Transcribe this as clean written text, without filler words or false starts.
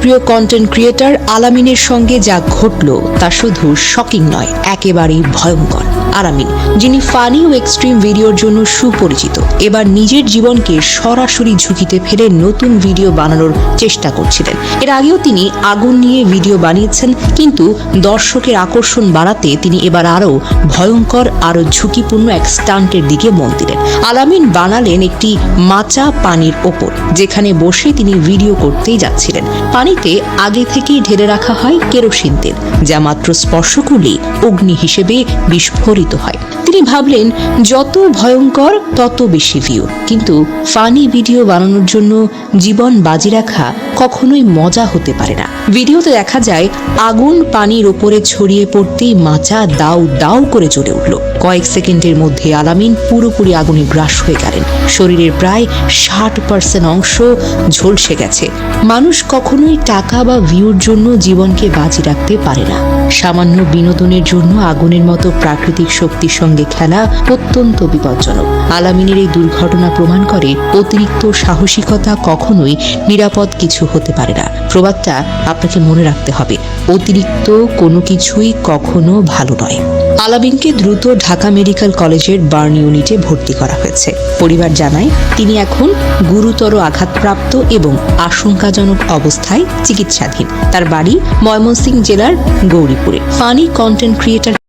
প্রিয় content creator আলামিনের সঙ্গে যা ঘটল তা শুধু শকিং নয়, একেবারেই ভয়ঙ্কর। আলামিন, যিনি ফানি ও এক্সট্রিম ভিডিওর জন্য সুপরিচিত, এবার নিজের জীবনকে সরাসরি ঝুঁকিতে ফেলে নতুন ভিডিও বানানোর চেষ্টা করছিলেন। এর আগেও তিনি আগুন নিয়ে ভিডিও বানিয়েছেন, কিন্তু দর্শকের আকর্ষণ বাড়াতে তিনি এবার আরও ভয়ঙ্কর, আরও ঝুঁকিপূর্ণ এক স্টান্টের দিকে মন দিলেন। আলামিন বানালেন একটি মাচা পানির ওপর, যেখানে বসে তিনি ভিডিও করতেই যাচ্ছিলেন। পানিতে আগে থেকেই ঢেলে রাখা হয় কেরোসিন তেল, যা মাত্র স্পর্শ করলেই অগ্নি হিসেবে বিস্ফোরিত হয়। তিনি ভাবলেন যত ভয়ঙ্কর তত বেশি ভিউ, কিন্তু ফানি ভিডিও বানানোর জন্য জীবন বাজি রাখা কখনোই মজা হতে পারে না। ভিডিওতে দেখা যায় আগুন পানির ওপরে ছড়িয়ে পড়তেই মাচা দাউ দাউ করে জ্বলে উঠল। কয়েক সেকেন্ডের মধ্যে আলামিন পুরোপুরি আগুনে গ্রাস হয়ে গেলেন। শরীরের প্রায় 60% অংশ ঝলসে গেছে। মানুষ কখনোই টাকা বা ভিউর জন্য জীবনকে বাজি রাখতে পারে না। সামান্য বিনোদনের জন্য আগুনের মতো প্রাকৃতিক শক্তির সঙ্গে খেলা অত্যন্ত বিপজ্জনক। আলামিনের এই দুর্ঘটনা প্রমাণ করে অতিরিক্ত সাহসিকতা কখনোই নিরাপদ কিছু হতে পারে না। প্রবাদটা আপনাকে মনে রাখতে হবে, অতিরিক্ত কোনো কিছুই কখনো ভালো নয়। আলামিনকে দ্রুত ঢাকা মেডিকেল কলেজের বার্ন ইউনিটে ভর্তি করা হয়েছে। পরিবার জানায় তিনি এখন গুরুতর আঘাতপ্রাপ্ত এবং আশঙ্কাজনক অবস্থায় চিকিৎসাধীন। তার বাড়ি ময়মনসিংহ জেলার গৌরীপুরে। Funny content creator